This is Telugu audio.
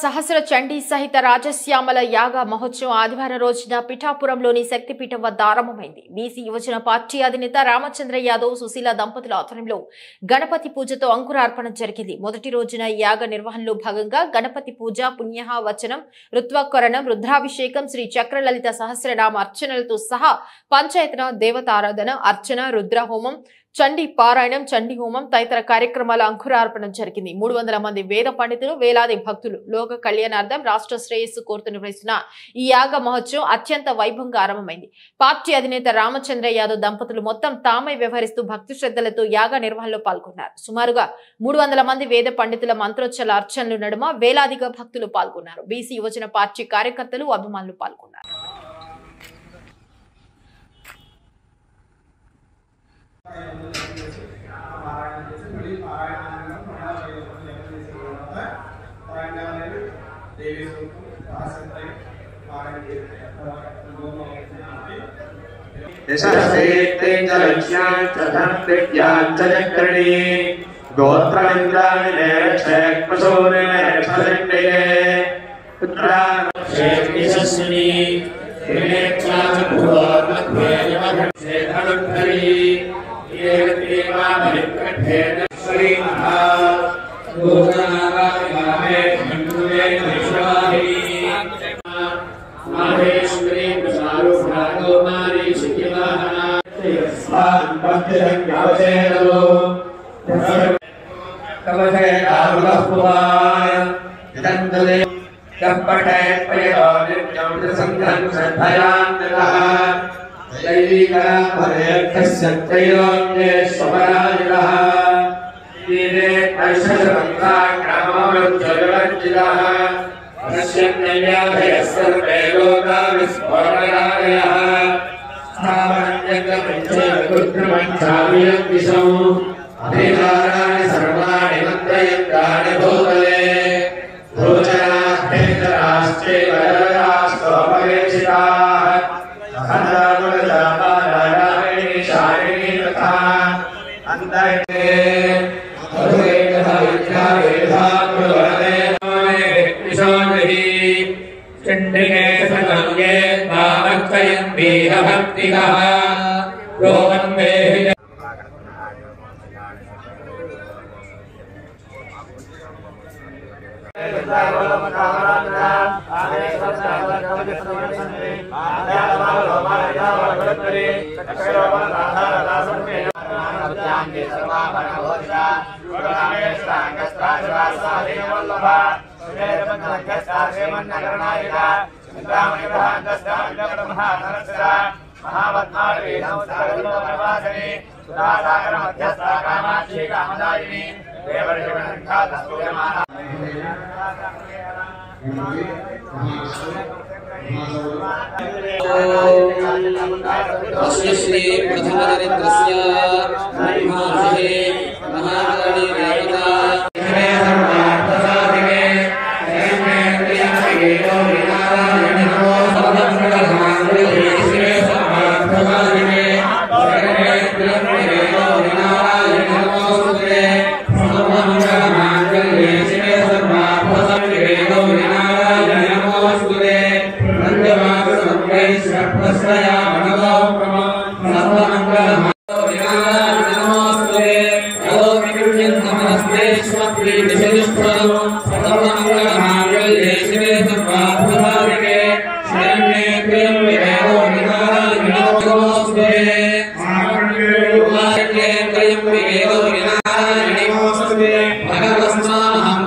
సహస్ర చండీ సహిత రాజశ్యామల యాగ మహోత్సవం ఆదివారం రోజున పిఠాపురంలోని శక్తిపీఠం వద్ద ఆరంభమైంది. బీసీ యువజన పార్టీ అధినేత రామచంద్ర యాదవ్, సుశీల దంపతుల ఆధ్వర్యంలో గణపతి పూజతో అంకురార్పణ జరిగింది. మొదటి రోజున యాగ నిర్వహణలో భాగంగా గణపతి పూజ, పుణ్యహ వచనం, రుత్వకరణం, రుద్రాభిషేకం, శ్రీ చక్రలలిత సహస్రనామ అర్చనలతో సహా పంచాయతన దేవతారాధన, అర్చన, రుద్రహోమం, చండీ పారాయణం, చండీ హోమం తదితర కార్యక్రమాల అంకురార్పణ జరిగింది. 300 మంది వేద పండితులు, వేలాది భక్తులు లోక కళ్యాణార్థం, రాష్ట్ర శ్రేయస్సు కోరుతూ నిర్వహిస్తున్న ఈ యాగ మహోత్సవం అత్యంత వైభవంగా ఆరంభమైంది. పార్టీ అధినేత రామచంద్ర యాదవ్ దంపతులు మొత్తం తామై వ్యవహరిస్తూ భక్తి శ్రద్ధలతో యాగ నిర్వహణలో పాల్గొన్నారు. సుమారుగా 300 మంది వేద పండితుల మంత్రోచ్చల అర్చనలు నడుమ వేలాదిగా భక్తులు పాల్గొన్నారు. బీసీ యువజన పార్టీ కార్యకర్తలు, అభిమానులు పాల్గొన్నారు. भगवस्मा हम